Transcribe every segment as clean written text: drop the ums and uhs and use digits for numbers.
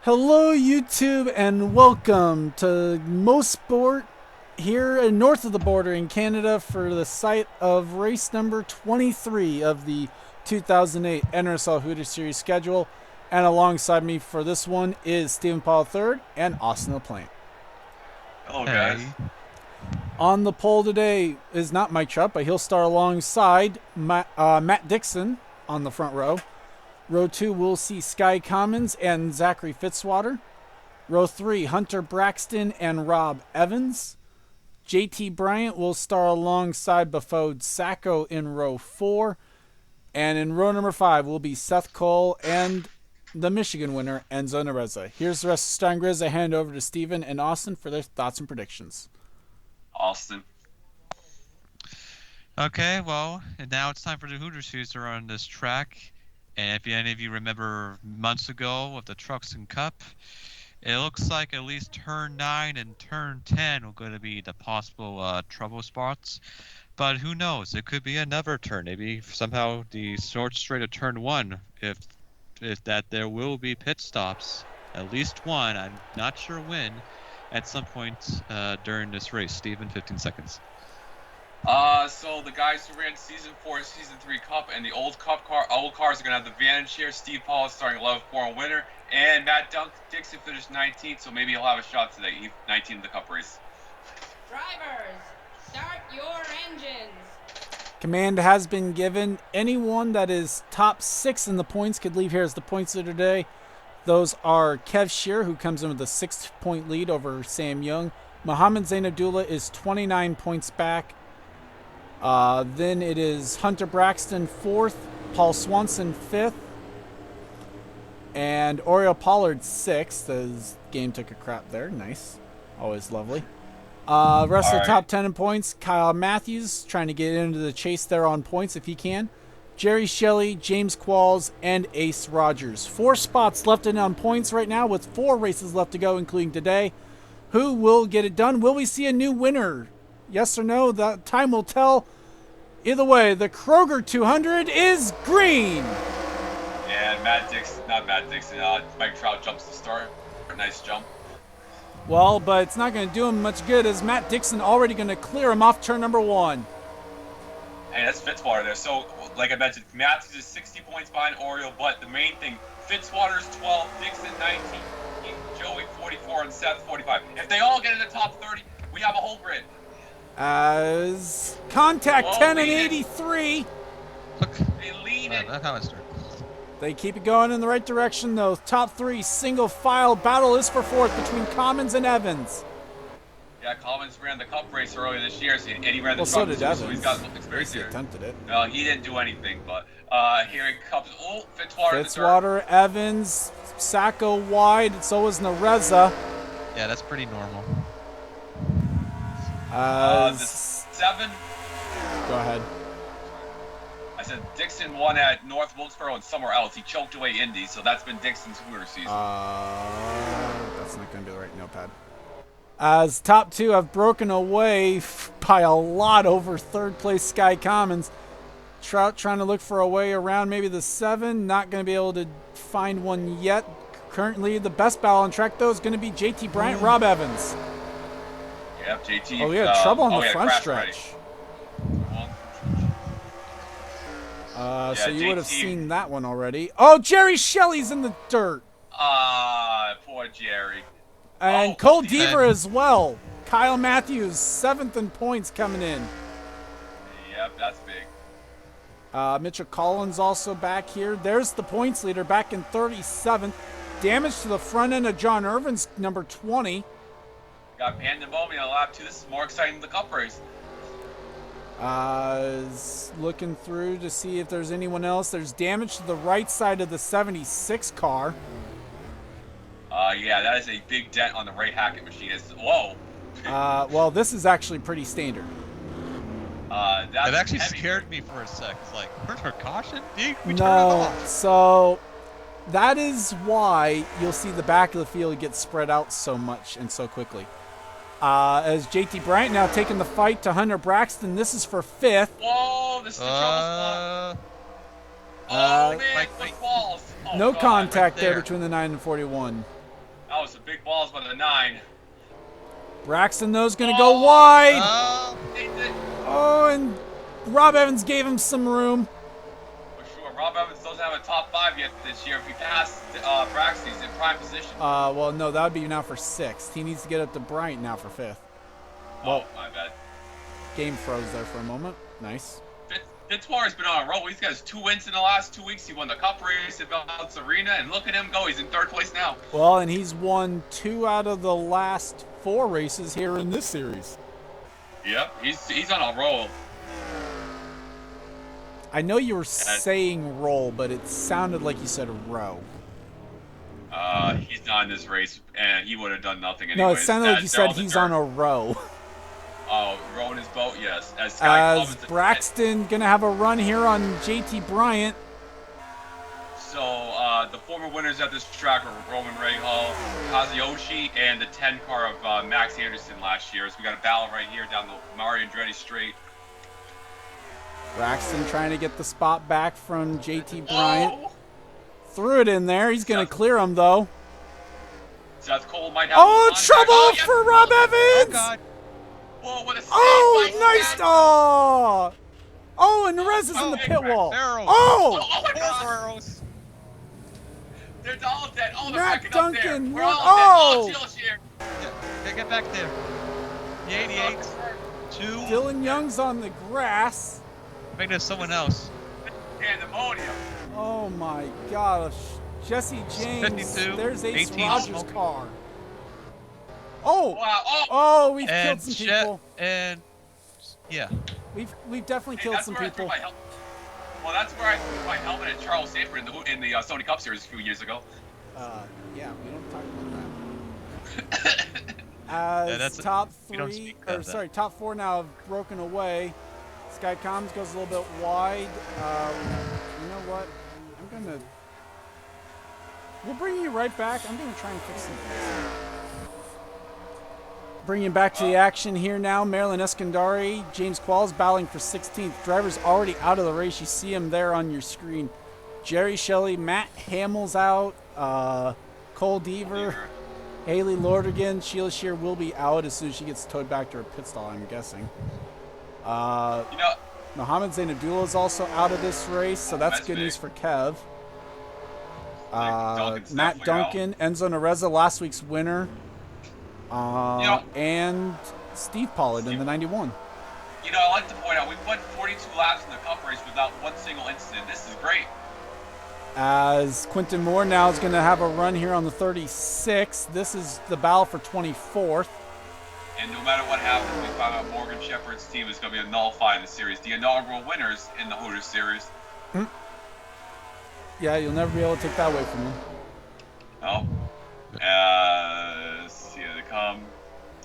Hello, YouTube, and welcome to Most Sport here north of the border in Canada for the site of race number 23 of the 2008 NRSL Hooters Series schedule. And alongside me for this one is Stephen Paul III and Austin LaPlante. Hello, guys. On the pole today is not Mike Trout, but he'll start alongside Matt Dixon on the front row. Row 2, we'll see Sky Commons and Zachary Fitzwater. Row 3, Hunter Braxton and Rob Evans. JT Bryant will star alongside Bafode Sacco in row 4. And in row number 5 will be Seth Cole and the Michigan winner, Enzo Nareza. Here's the rest of Starting Grizz. I hand over to Steven and Austin for their thoughts and predictions. Austin. Okay, well, and now it's time for the Hooters Series to run this track. And if any of you remember months ago with the Trucks and Cup, it looks like at least turn 9 and turn 10 are going to be the possible trouble spots. But who knows? It could be another turn. Maybe somehow the short straight of turn 1, if that there will be pit stops, at least one, I'm not sure when, at some point during this race. Steven, 15 seconds. So the guys who ran Season 4, Season 3 Cup, and the old cars are going to have the advantage here. Steve Paul is starting 11th for a winner, and Matt Dixon finished 19th, so maybe he'll have a shot today. He's 19th in the Cup race. Drivers, start your engines. Command has been given. Anyone that is top 6 in the points could leave here as the points leader today. Those are Kev Shear, who comes in with a 6-point lead over Sam Young. Mohammed Zainabdullah is 29 points back. Then it is Hunter Braxton 4th, Paul Swanson 5th, and Oriel Pollard 6th. His game took a crap there. Nice. Always lovely. Rest of the top 10 in points, Kyle Matthews trying to get into the chase there on points if he can. Jerry Shelley, James Qualls, and Ace Rogers. 4 spots left in on points right now with 4 races left to go, including today. Who will get it done? Will we see a new winner? Yes or no? The time will tell. Either way, the Kroger 200 is green. And Mike Trout jumps the start. Nice jump. Well, but it's not going to do him much good as Matt Dixon already going to clear him off turn number 1. Hey, that's Fitzwater there. So, like I mentioned, Matthews is 60 points behind Oriole, but the main thing, Fitzwater's 12, Dixon 19, Joey 44, and Seth 45. If they all get in the top 30, we have a whole grid. As contact 10 and 83. Look, They lean in. that's how I start. They keep it going in the right direction, though. Top 3 single file battle is for 4th between Commons and Evans. Yeah, Collins ran the Cup race earlier this year, and he ran the Well, so truck, did so Evans. he's got experience He here. attempted it. No, he didn't do anything, but here it comes. Oh, Fitzwater. Fitzwater, Evans, Sacco wide. So is Nareza. Yeah, that's pretty normal. The 7. Go ahead. I said Dixon won at North Wilkesboro and somewhere else. He choked away Indy, so that's been Dixon's Hooter season. That's not going to be the right notepad. As top 2 have broken away by a lot over 3rd place Sky Commons. Trout trying to look for a way around maybe the 7. Not going to be able to find one yet. Currently, the best battle on track, though, is going to be JT Bryant, Rob Evans. Yep, JT. Oh, we had trouble on the front Ready. stretch. So you JT. would have seen that one already. Oh, Jerry Shelley's in the dirt. Poor Jerry. And Cole Deaver as well. Kyle Matthews, 7th in points coming in. Yep, that's big. Mitchell Collins also back here. There's the points leader back in 37th. Damage to the front end of John Irvin's number 20. Got pandemonium on lap 2. This is more exciting than the Cup race. Is looking through to see if there's anyone else. There's damage to the right side of the 76 car. Yeah, that is a big dent on the right Hackett machine. Whoa. Well, this is actually pretty standard. That's It actually heavy. scared me for a sec. It's like, where's our caution? We turn it No, off. so that is why you'll see the back of the field get spread out so much and so quickly. As JT Bryant now taking the fight to Hunter Braxton. This is for 5th. Whoa, this is a trouble spot. Oh, man, wait. footballs. Oh, No God. contact right there there. between the 9 and 41. big balls by the 9. Braxton, though, is going to go wide. He did. Oh, and Rob Evans gave him some room. For sure. Rob Evans doesn't have a top 5 yet this year. If he passed Braxton, he's in prime position. Well, no, that would be now for 6th. He needs to get up to Bryant now for 5th. Oh, my bad. Game froze there for a moment. Nice. Fitzwater's been on a roll. He's got his 2 wins in the last 2 weeks. He won the Cup race at Valence Arena, and look at him go. He's in 3rd place now. Well, and he's won 2 out of the last 4 races here in this series. Yep, he's on a roll. I know you were saying roll, but it sounded like you said row. He's not in this race, and he would have done nothing anyways. No, it sounded like you said he's on a row. Oh, rowing his boat, yes. As Braxton going to have a run here on JT Bryant. So, the former winners at this track are Roman Rahal, Kazuyoshi, and the 10 car of Max Anderson last year. So we got a battle right here down the Mario Andretti Straight. Braxton trying to get the spot back from JT Bryant. Threw it in there. He's going to clear him, though. Seth Cole might have trouble for Rob Evans! Oh, God. Whoa, what a save nice! And Rez is in the pit wall. Oh my God! They're all dead. Oh, they're Matt backing Duncan. up there. We're all dead. Chills here. Get back there. The 88. 2. Dylan Young's on the grass. I think there's someone else. Pandemonium. Oh my gosh. Jesse James. 52, There's Ace 18. Rogers' car. Oh! Wow. Oh, we've killed some people. And yeah. We've definitely killed some people. Well, that's where I threw my helmet at Charles Sanford in the Sony Cup Series a few years ago. Yeah, we don't talk about that. As top 3, top 4 now have broken away. Sky Comms goes a little bit wide. You know what? We'll bring you right back. I'm gonna try and fix some things. Bringing back to the action here now. Marilyn Eskandari, James Qualls battling for 16th. Driver's already out of the race. You see him there on your screen. Jerry Shelley, Matt Hamill's out. Cole Deaver, Haley Lordigan, Sheila Shear will be out as soon as she gets towed back to her pit stall, I'm guessing. Mohammed Zainabdullah is also out of this race, so that's good news for Kev. Matt Duncan, Enzo Nereza, last week's winner. And Steve Pollard in the 91. I like to point out, we've won 42 laps in the Cup race without one single incident. This is great. As Quinton Moore now is going to have a run here on the 36th. This is the battle for 24th. And no matter what happens, we found out Morgan Shepherd's team is going to be nullified in the series. The inaugural winners in the Hooters series. Yeah, you'll never be able to take that away from them. No. See, they come.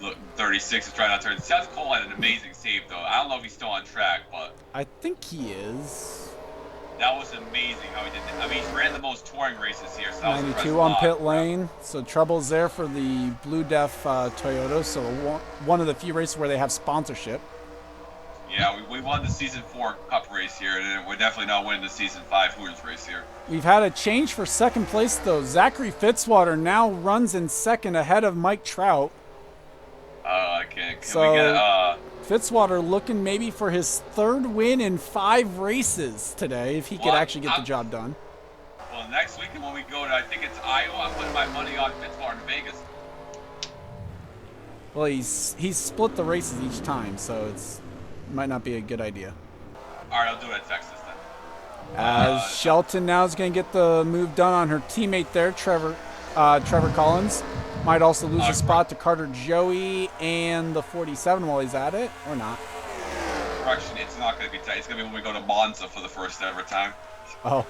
Look, 36 is trying not to turn. Seth Cole had an amazing save, though. I don't know if he's still on track, but I think he is. That was amazing how he did that. I mean, he's ran the most touring races here. So that 92 on pit lane. So trouble's there for the Blue Def Toyota. So one of the few races where they have sponsorship. Yeah, we won the Season 4 Cup race here, and we're definitely not winning the Season 5 Hooters race here. We've had a change for second place, though. Zachary Fitzwater now runs in second ahead of Mike Trout. Can we get Fitzwater looking maybe for his 3rd win in 5 races today, if he could actually get the job done. Well, next weekend when we go to, I think it's Iowa, I'm putting my money on Fitzwater in Vegas. Well, he's split the races each time, so it might not be a good idea. All right, I'll do it at Texas then. As Shelton now is going to get the move done on her teammate there, Trevor Collins. Might also lose a spot to Carter Joey and the 47 while he's at it, or not. Correction, it's not going to be tight. It's going to be when we go to Monza for the first ever time. Oh.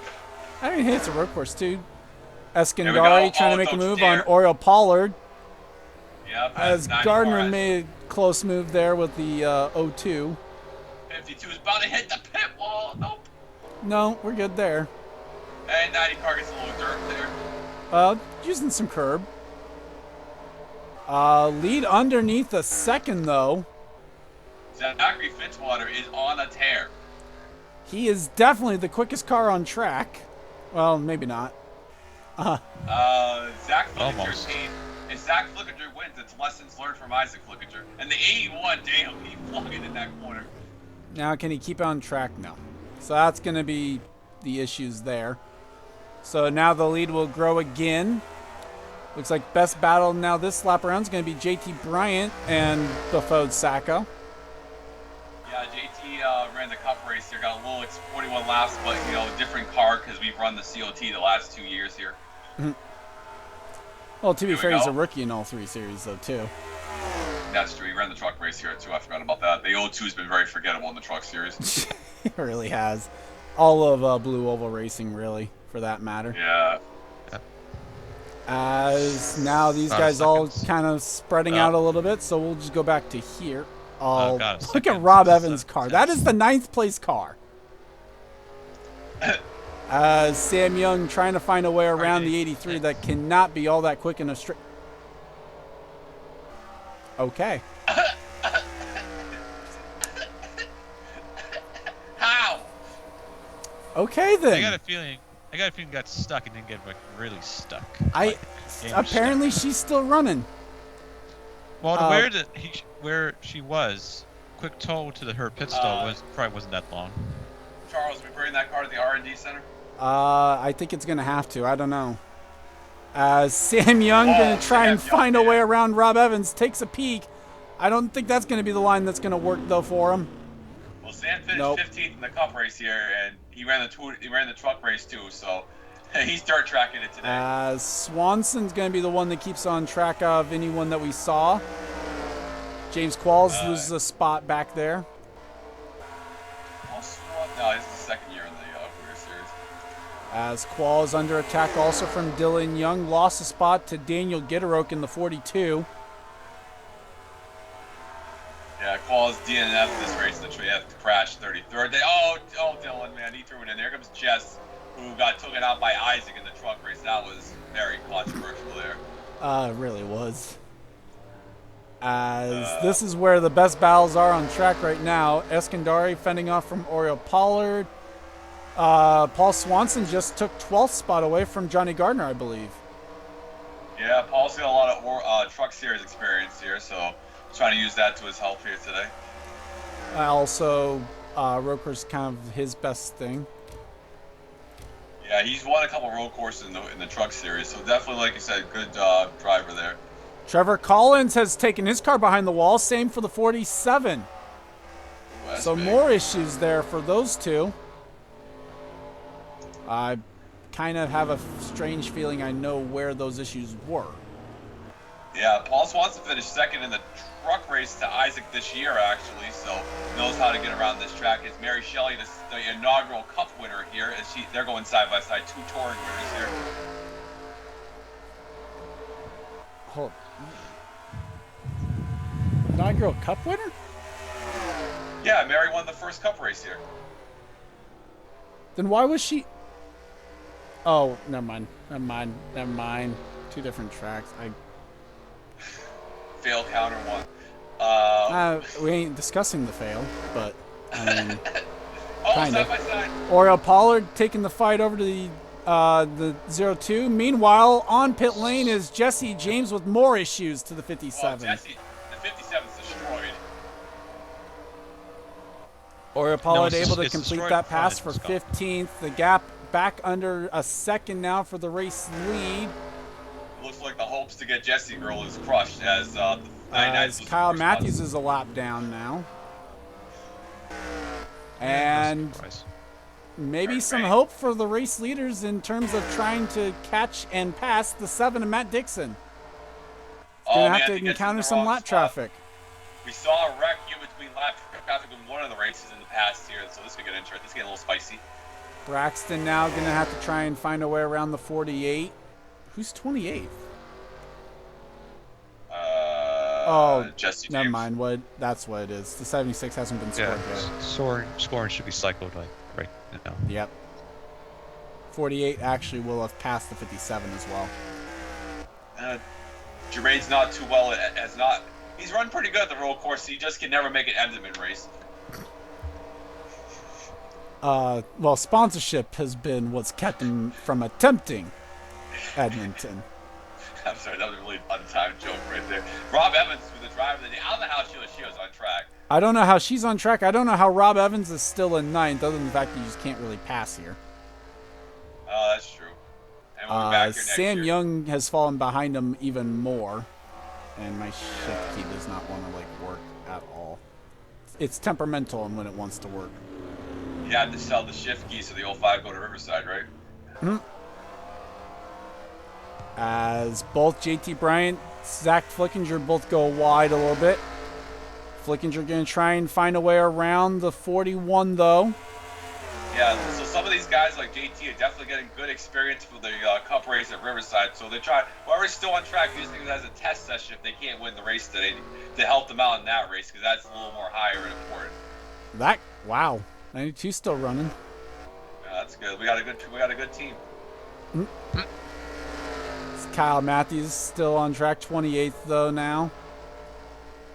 I mean, hey, it's a road course, too. Eskandari trying to make a move on Oriole Pollard. Yep, as Gardner made a close move there with the 0-2. 52 is about to hit the pit wall. Nope. No, we're good there. And 90 car gets a little dirt there. Using some curb. Lead underneath the second, though. Zachary Fitzwater is on a tear. He is definitely the quickest car on track. Well, maybe not. Zach Fincher if Zach Flickinger wins, it's lessons learned from Isaac Flickinger. And the 81, damn, he flung it in that corner. Now, can he keep on track? No. So that's going to be the issues there. So now the lead will grow again. Looks like best battle now this lap around is going to be JT Bryant and Bafode Sacco. Yeah, JT ran the cup race here, got a little 41 laps, but different car because we've run the COT the last 2 years here. Mm-hmm. Well, to be fair, he's go. a rookie in all 3 series though too. That's true. He ran the truck race here too. I forgot about that. The 02's been very forgettable in the truck series. It really has. All of Blue Oval Racing, really, for that matter. Yeah. As now these guys all kind of spreading out a little bit, so we'll just go back to here. Look at Rob Evans' car. That is the 9th place car. Sam Young trying to find a way around the 83 that cannot be all that quick in a straight. Okay. How? Okay then. I got a feeling he got stuck and didn't get really stuck. Apparently she's still running. Well, where she was, quick tow to her pit stop probably wasn't that long. Charles, we bring that car to the R&D center? I think it's gonna have to. I don't know. Sam Young gonna try and find a way around Rob Evans. Takes a peek. I don't think that's gonna be the line that's gonna work though for him. Well, Sam finished 15th in the cup race here, and he ran the truck race too. So he's dirt tracking it today. Swanson's gonna be the one that keeps on track of anyone that we saw. James Qualls loses a spot back there. No, this is the second year in the Hooters series. As Qualls under attack also from Dylan Young. Lost a spot to Daniel Gitteroke in the 42. Yeah, Qualls DNF this race. Literally had to crash 33rd. Oh, Dylan, man, he threw it in. There comes Jess, who got taken out by Isaac in the truck race. That was very controversial there. It really was. As this is where the best battles are on track right now. Eskandari fending off from Oriel Pollard. Paul Swanson just took 12th spot away from Johnny Gardner, I believe. Yeah, Paul's got a lot of truck series experience here, so trying to use that to his help here today. Also, Roker's kind of his best thing. Yeah, he's won a couple road courses in the truck series, so definitely, like you said, good driver there. Trevor Collins has taken his car behind the wall. Same for the 47. So big. More issues there for those two. I kind of have a strange feeling I know where those issues were. Yeah, Paul Swanson finished second in the truck race to Isaac this year, actually, so knows how to get around this track. It's Mary Shelley, the inaugural Cup winner here. They're going side by side, 2 touring winners here. Hold. Inaugural Cup winner? Yeah, Mary won the first Cup race here. Then why was she? Oh, never mind. 2 different tracks. Fail counter 1. We ain't discussing the fail, but I mean, kind of. Side by side. Oriel Pollard taking the fight over to the 02. Meanwhile, on pit lane is Jesse James with more issues to the 57. Well, Jesse, the 57's destroyed. Oriel Pollard able to complete that pass for 15th. The gap back under a second now for the race lead. Looks like the hopes to get Jesse Girl is crushed as Kyle Matthews is a lap down now. And maybe some hope for the race leaders in terms of trying to catch and pass the 7 of Matt Dixon. Going to have to encounter some lap traffic. We saw a wreck in between lap traffic in one of the races in the past here, so this could get interesting. This could get a little spicy. Braxton now going to have to try and find a way around the 48. Who's 28th? Jesse never James. mind. That's what it is. The 76 hasn't been scored yet. Scoring should be cycled right now. Yep. 48 actually will have passed the 57 as well. Jermaine's not too well. He's run pretty good at the road course. He just can never make an Edmonton race. Well, sponsorship has been what's kept him from attempting Edmonton. I'm sorry, that was a really untimed joke right there. Rob Evans was the driver of the day. I don't know how Sheila Shio's on track. I don't know how she's on track. I don't know how Rob Evans is still in ninth, other than the fact that you just can't really pass here. Oh, that's true. And we'll be back here next Sam year. Young has fallen behind him even more, and my shift key does not want to work at all. It's temperamental and when it wants to work. You had to sell the shift key so the 05 go to Riverside, right? Mm-hmm. As both JT Bryant, Zach Flickinger both go wide a little bit. Flickinger going to try and find a way around the 41, though. Yeah, so some of these guys like JT are definitely getting good experience for the Cup race at Riverside. So they try, whoever's still on track, using it as a test session if they can't win the race today to help them out in that race, because that's a little more higher and important. Wow, 92 still running. Yeah, that's good. We got a good team. Mm-hmm. Kyle Matthews still on track, 28th though now.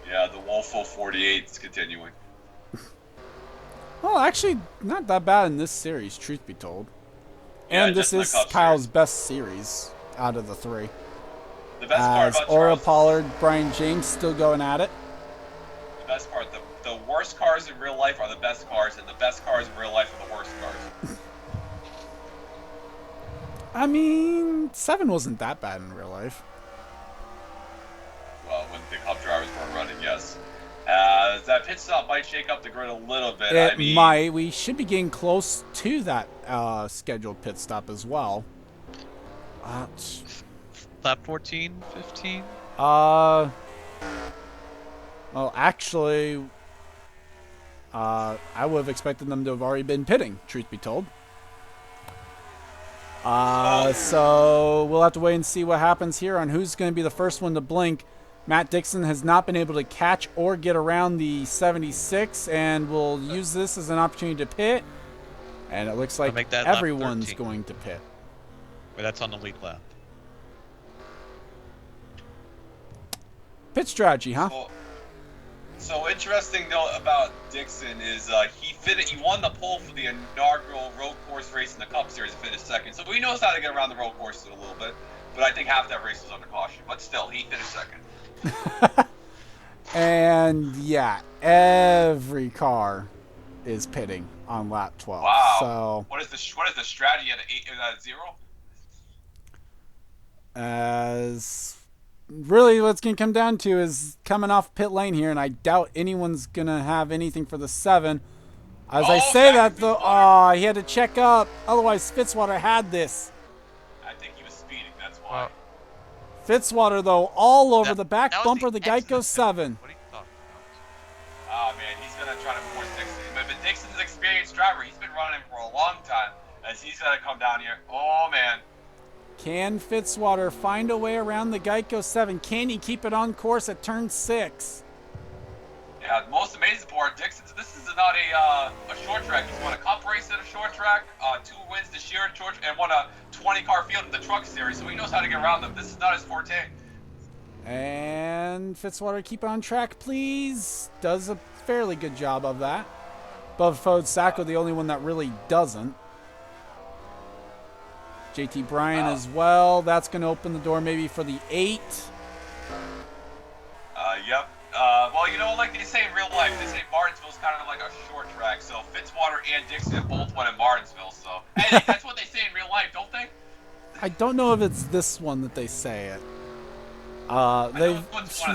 Yeah, the Wolfo 48 is continuing. Well, actually, not that bad in this series, truth be told. And Yeah, this is Kyle's best series out of the three. The best part about Oriel Charles, Pollard, Brian James still going at it. the best part, the worst cars in real life are the best cars, and the best cars in real life are the worst cars. I mean, 7 wasn't that bad in real life. Well, when the Cup drivers weren't running, yes. That pit stop might shake up the grid a little bit. It might. We should be getting close to that scheduled pit stop as well. Lap 14, 15? Well, actually, I would have expected them to have already been pitting, truth be told. So we'll have to wait and see what happens here on who's going to be the first one to blink. Matt Dixon has not been able to catch or get around the 76, and we'll use this as an opportunity to pit. And it looks like everyone's going to pit. But that's on the lead lap. Pit strategy, huh? So interesting note about Dixon is he won the pole for the inaugural road course race in the Cup Series and finished second. So he knows how to get around the road courses a little bit. But I think half that race was under caution. But still, he finished second. And yeah, every car is pitting on lap 12. Wow. So what is the strategy at 0? As really what's going to come down to is coming off pit lane here, and I doubt anyone's going to have anything for the 7. I say that, though, he had to check up. Otherwise, Fitzwater had this. I think he was speeding, that's why. Fitzwater, though, all over the back bumper of the Geico 7. What are you talking about? Oh, man, he's going to try to force Dixon. But Dixon's an experienced driver. He's been running for a long time. As he's going to come down here. Oh, man. Can Fitzwater find a way around the Geico 7? Can he keep it on course at turn 6? Yeah, the most amazing part, Dixon, this is not a short track. He's won a Cup race at a short track, 2 wins this year at short, and won a 20-car field in the Truck Series, so he knows how to get around them. This is not his forte. And Fitzwater, keep on track, please. Does a fairly good job of that. Bubba Sacco, the only one that really doesn't. JT Bryan as well. That's going to open the door maybe for the 8. Yep. Well, like they say in real life, they say Martinsville's kind of like a short track. So Fitzwater and Dixon both won in Martinsville. So hey, that's what they say in real life, don't they? I don't know if it's this one that they say it.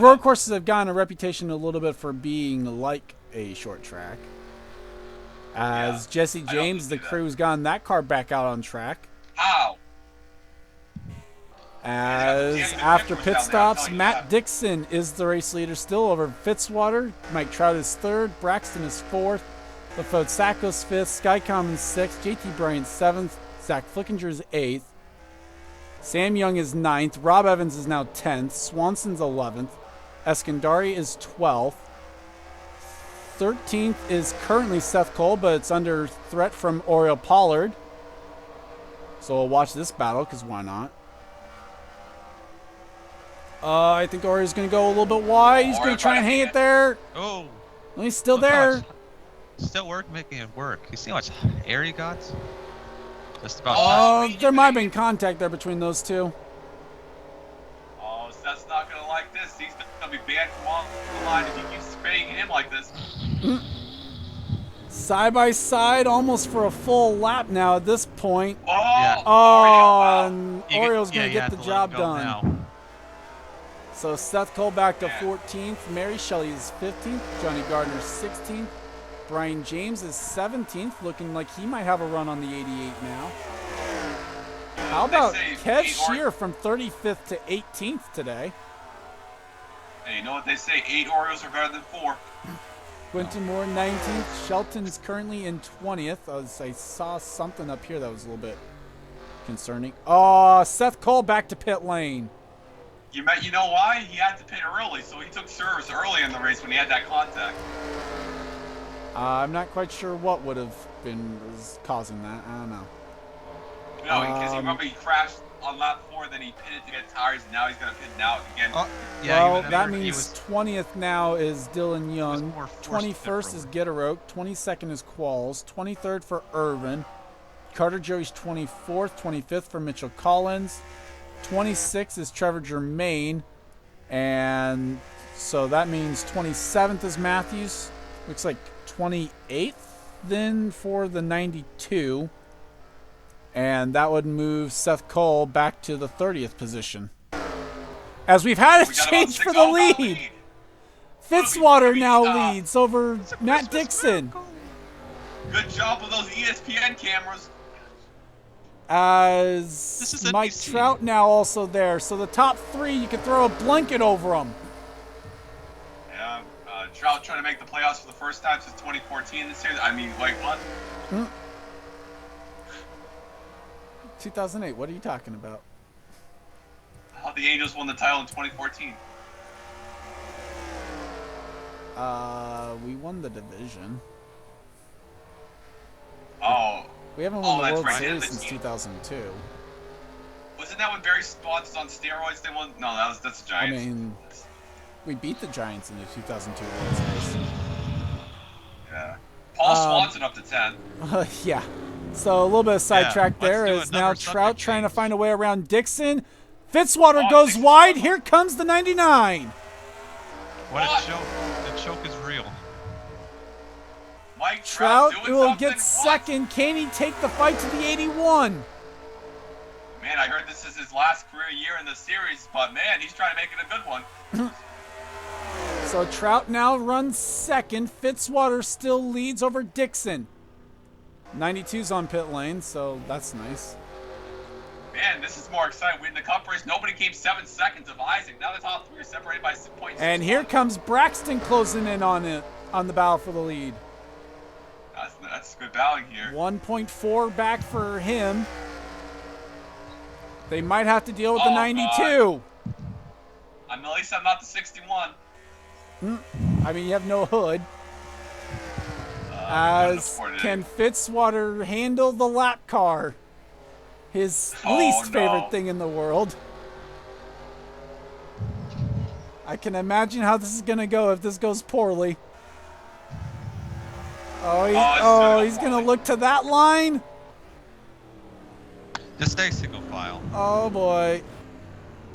Road courses have gotten a reputation a little bit for being like a short track. As Jesse James, the crew's gotten that car back out on track. How? As after pit stops, Matt Dixon is the race leader still over Fitzwater. Mike Trout is 3rd. Braxton is 4th. LaFote Sacco's 5th. Sky Commons 6th. JT Bryant 7th. Zach Flickinger is 8th. Sam Young is 9th. Rob Evans is now 10th. Swanson's 11th. Eskandari is 12th. 13th is currently Seth Cole, but it's under threat from Oriel Pollard. So we'll watch this battle, because why not? I think Ori's going to go a little bit wide. He's going to try and hang it there. Oh. Well, he's still there. Still making it work. You see how much air he got? Just about. There might have been contact there between those two. first. He's going to be banned from on the line if he keeps spraying him like this. Side by side, almost for a full lap now at this point. Oh, Yeah. wow. And Oriole's going to get the job done. Now. So Seth Cole back to Yeah. 14th. Mary Shelley is 15th. Johnny Gardner 16th. Brian James is 17th, looking like he might have a run on the 88 now. How They about say Kev 8 Shear from 35th to 18th today? Hey, you know what they say? 8 Orioles are better than 4. Quentin Moore 19th. Shelton's currently in 20th. I saw something up here that was a little bit concerning. Oh, Seth Cole back to pit lane. You know why? He had to pit early, so he took service early in the race when he had that contact. I'm not quite sure what would have been causing that. I don't know. No, because you remember he crashed on lap 4, then he pitted to get tires, and now he's going to pit now again. Oh, yeah, Well, that means 20th now is Dylan Young. more forced 21st is pit Gitteroke. 22nd is Qualls. 23rd for Irvin. Carter Joey's 24th. 25th for Mitchell Collins. 26th is Trevor Germain. And so that means 27th is Matthews. Looks like 28th then for the 92. And that would move Seth Cole back to the 30th position. As we've had a We got about change 6 for the oh, lead. Fitzwater now Stop. leads over Matt Dixon. Good job with those ESPN cameras. As This is Mike NBC. Trout now also there. So the top 3, you could throw a blanket over them. Yeah, Trout trying to make the playoffs for the first time since 2014 this year. I mean, wait, what? 2008, what are you talking about? How the Angels won the title in 2014. We won the division. Oh, We haven't won the that's World right. Series The since team- 2002. wasn't that when Barry Bonds was on steroids? They won. No, that's the I Giants. mean, we beat the Giants in the 2002 World Series. Yeah. Paul Swanson up to 10. Yeah. So a little bit of sidetrack let's there do is now another Trout subject trying to change. find a way around Dixon. Fitzwater Oh, goes Dixon. wide. Here comes the 99. What a What? choke. The choke is real. Mike Trout doing will something? get second. Can he take the fight to the 81? Man, I heard this is his last career year in the series, but man, he's trying to make it a good one. So Trout now runs second. Fitzwater still leads over Dixon. 92's on pit lane, so that's nice. Man, this is more exciting. We in the Cup race, nobody came 7 seconds of Isaac. Now the top 3 are separated by 6 And here comes Braxton closing in on the battle for the lead. That's good battling here. 1.4 back for him. They might have to deal with the Oh, 92. At least I'm not the 61. I mean, you have no hood. As can Fitzwater handle the lap car? His least favorite thing in the world. I can imagine how this is going to go if this goes poorly. He's going to look to that line. Just stay single file. Oh, boy.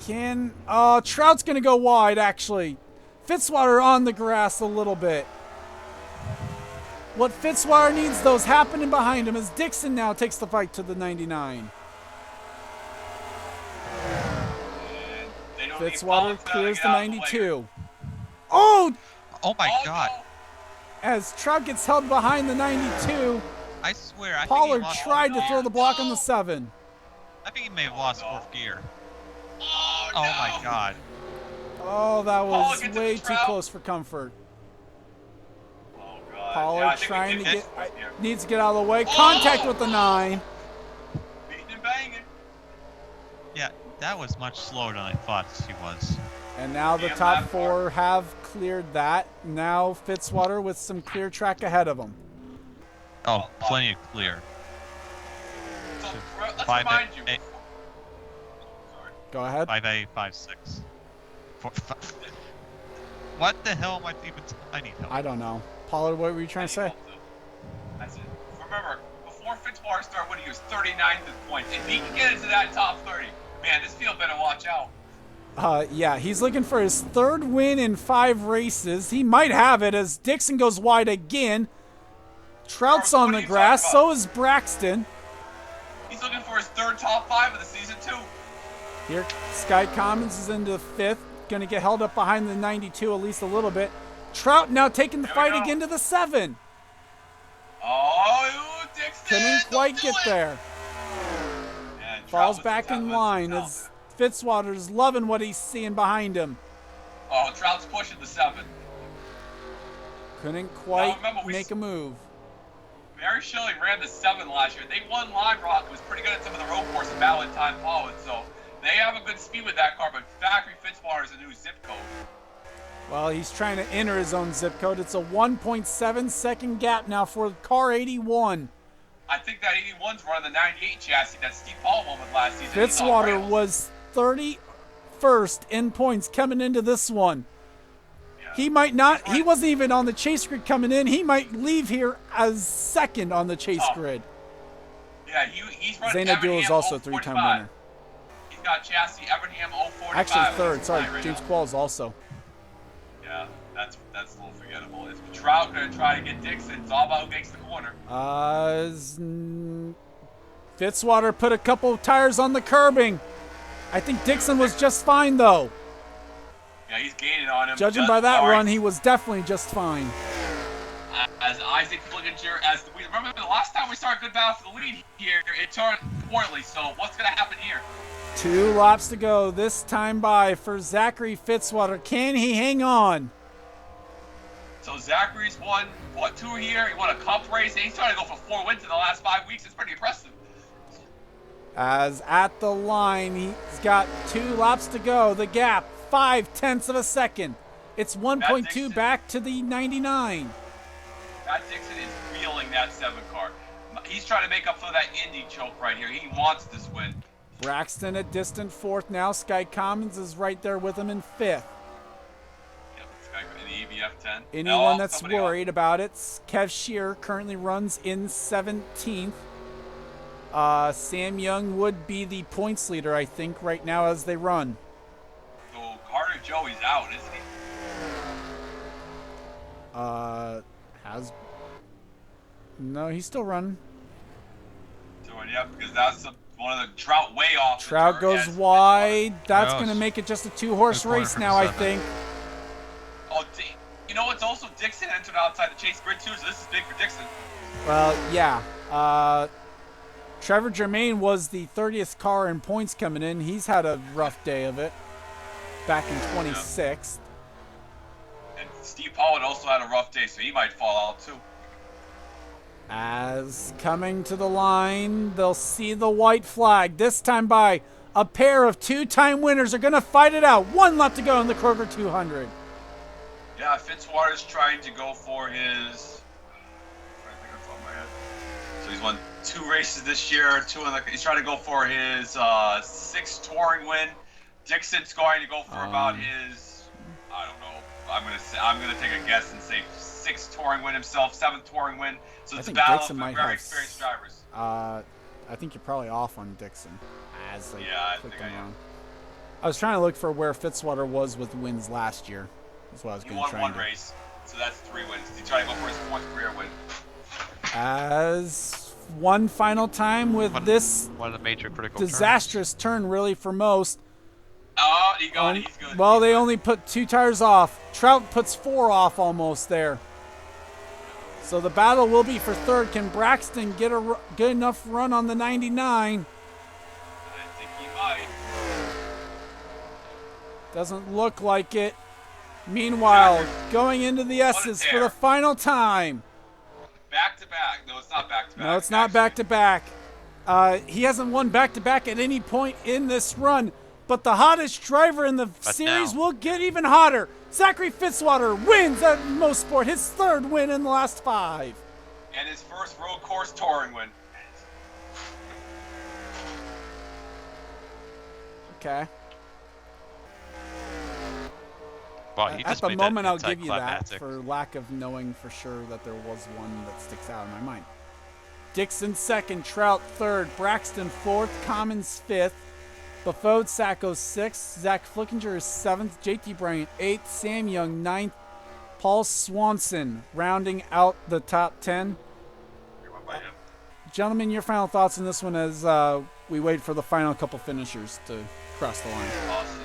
Trout's going to go wide, actually. Fitzwater on the grass a little bit. What Fitzwater needs, though, is happening behind him as Dixon now takes the fight to the 99. Fitzwater clears the 92. Oh! Oh my god. No. As Trout gets held behind the 92, I swear, I think Pollard he lost tried to fourth throw gear. the block on the 7. I think he may have lost fourth gear. Oh, Oh no. my god. Oh, that was Pollard gets way it to too Trout. close for comfort. Oh, God. Pollard Yeah, I think we trying to did get fourth here. needs to get out of the way. Contact with the 9. Beating and banging. Yeah, that was much slower than I thought he was. And now the Damn top that 4 have cleared that. Now Fitzwater with some clear track ahead of him. Oh, plenty of clear. So, let's Five, remind you. eight. Sorry. Go ahead. 5A, 5-6. What the hell am I even? I need help. I don't know. Pollard, what were you trying to say? That's it. Remember, before Fitzwater started winning, he was 39th in points. If he can get into that top 30, man, this field better watch out. Yeah, he's looking for his third win in 5 races. He might have it as Dixon goes wide again. Trout's on the grass, so is Braxton. He's looking for his third top 5 of the season, too. Here, Sky Commons is into 5th. Going to get held up behind the 92 at least a little bit. Trout now taking the fight again to the 7. Oh, Dixon! Couldn't quite get there. And Falls back in line as Fitzwater's loving what he's seeing behind him. Oh, Trout's pushing the 7. Couldn't quite make a move. Mary Shelley ran the 7 last year. They won Lime Rock. It was pretty good at some of the road courses, Valentine Forward. So they have a good speed with that car, but Factory Fitzwater is a new zip code. Well, he's trying to enter his own zip code. It's a 1.7 second gap now for car 81. I think that 81's running the 98 chassis that Steve Paul won with last season. Fitzwater was 31st in points coming into this one. Yeah. He might not, he wasn't even on the chase grid coming in. He might leave here as second on the chase grid. Yeah, he's running Zainadil is also a 3-time winner. He's got chassis Evernham 045. Actually third, sorry, James Qualls also. Yeah, that's a little forgettable. Is Trout going to try to get Dixon? It's all about who makes the corner. Fitzwater put a couple of tires on the curbing. I think Dixon was just fine, though. Yeah, he's gaining on him. Judging by that run, he was definitely just fine. As Isaac Flickinger, as we remember the last time we started good battle for the lead here, it turned poorly. So what's going to happen here? 2 laps to go. This time by for Zachary Fitzwater. Can he hang on? So Zachary's won, 2 here? He won a cup race, and he's trying to go for 4 wins in the last 5 weeks. It's pretty impressive. As at the line, he's got 2 laps to go. The gap, 0.5 of a second. It's 1.2 back to the 99. Matt Dixon is reeling that 7 car. He's trying to make up for that Indy choke right here. He wants this win. Braxton a distant 4th now. Sky Commons is right there with him in 5th. Yep, Sky in the EBF 10. Anyone that's worried about it, Kev Shear currently runs in 17th. Sam Young would be the points leader, I think, right now as they run. So Carter Joey's out, isn't he? No, he's still running. Yeah, because that's one of the Trout way off. Trout goes wide. That's going to make it just a 2-horse race now, I think. Oh, you know what's also Dixon entered outside the chase grid too, so this is big for Dixon. Well, yeah. Trevor Germain was the 30th car in points coming in. He's had a rough day of it back in 26th. And Steve Pollard also had a rough day, so he might fall out too. As coming to the line, they'll see the white flag. This time by a pair of 2-time winners are going to fight it out. 1 lap to go in the Kroger 200. Yeah, Fitzwater's trying to go for his... I'm trying to think off the top of my head. So he's won 2 races this year. He's trying to go for his 6th touring win. Dixon's going to go for about his... I don't know. I'm gonna take a guess and say 6th touring win himself, 7th touring win. So it's a battle of very experienced drivers. I think you're probably off on Dixon. As they I think I am. I was trying to look for where Fitzwater was with wins last year. That's what I was going to try. He won 1 race, so that's 3 wins. He's trying to go for his 4th career win. As one final time with one of the major critical disastrous turn really for most. Oh, he got it. He's good. Well, they only put 2 tires off. Trout puts 4 off almost there. So the battle will be for 3rd. Can Braxton get a good enough run on the 99? I think he might. Doesn't look like it. Meanwhile, going into the S's for the final time. Back-to-back. No, it's not back-to-back. No, it's not back-to-back. He hasn't won back-to-back at any point in this run. But the hottest driver in the series will get even hotter. Zachary Fitzwater wins at Mosport, his 3rd win in the last 5. And his first road course touring win. Okay. Wow, At the moment, I'll give you that for lack of knowing for sure that there was one that sticks out in my mind. Dixon 2nd, Trout 3rd, Braxton 4th, Commons 5th. Buffode Sacco 6th, Zach Flickinger is 7th, JT Bryant 8th, Sam Young 9th, Paul Swanson rounding out the top 10. Gentlemen, your final thoughts on this one as we wait for the final couple finishers to cross the line. Awesome.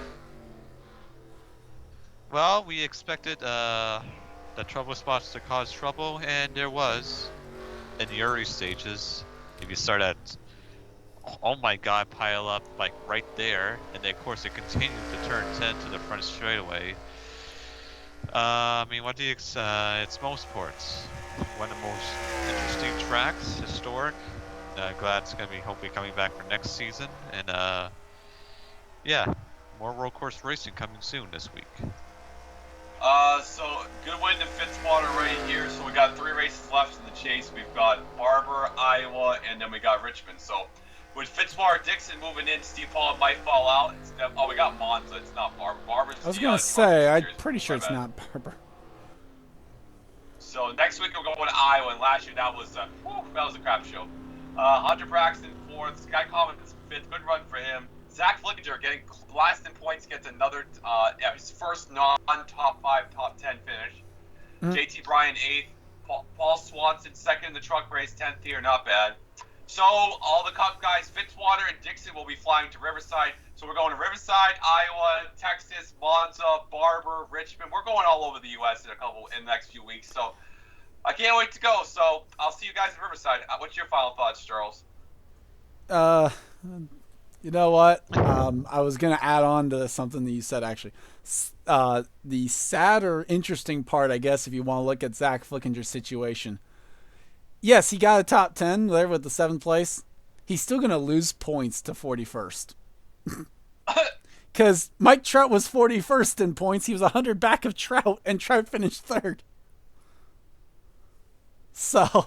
Well, we expected the trouble spots to cause trouble, and there was in the early stages. If you start at, oh my god, pile up like right there, and then of course it continued to turn 10 to the front straightaway. I mean, what do you it's Mosports, one of the most interesting tracks, historic. Glad it's gonna be hopefully coming back for next season, and yeah, more road course racing coming soon this week. So good win to Fitzwater right here. So we got 3 races left in the chase. We've got Barber, Iowa, and then we got Richmond. So with Fitzwater Dixon moving in, Steve Paul might fall out. We got Monza. It's not Barber. Barber's I was going to say, I'm pretty sure it's not Barber. So next week we're going to Iowa, and last year that was a crap show. Hunter Braxton 4th, Sky Commons 5th. Good run for him. Zach Flickinger getting last in points, gets another his first non-top 5, top 10 finish. JT Bryan 8th, Paul Swanson 2nd in the truck race, 10th here, not bad. So all the Cup guys, Fitzwater and Dixon will be flying to Riverside. So we're going to Riverside, Iowa, Texas, Monza, Barber, Richmond. We're going all over the U.S. in the next few weeks. So I can't wait to go. So I'll see you guys in Riverside. What's your final thoughts, Charles? You know what? I was going to add on to something that you said, actually. The sad or interesting part, I guess, if you want to look at Zach Flickinger's situation. Yes, he got a top 10 there with the 7th place. He's still going to lose points to 41st. Because Mike Trout was 41st in points. He was 100 back of Trout, and Trout finished 3rd. So,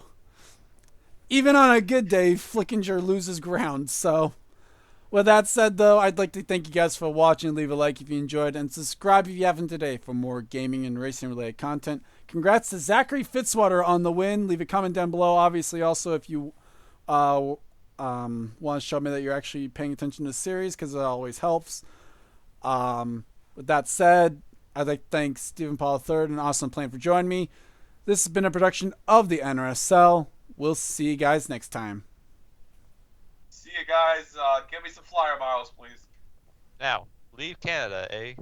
even on a good day, Flickinger loses ground. So, with that said, though, I'd like to thank you guys for watching. Leave a like if you enjoyed, and subscribe if you haven't today for more gaming and racing-related content. Congrats to Zachary Fitzwater on the win. Leave a comment down below. Obviously, also, if you want to show me that you're actually paying attention to the series, because it always helps. With that said, I'd like to thank Stephen Paul III and Awesome Plan for joining me. This has been a production of the NRSL. We'll see you guys next time. See you guys. Give me some flyer miles, please. Now, leave Canada, eh?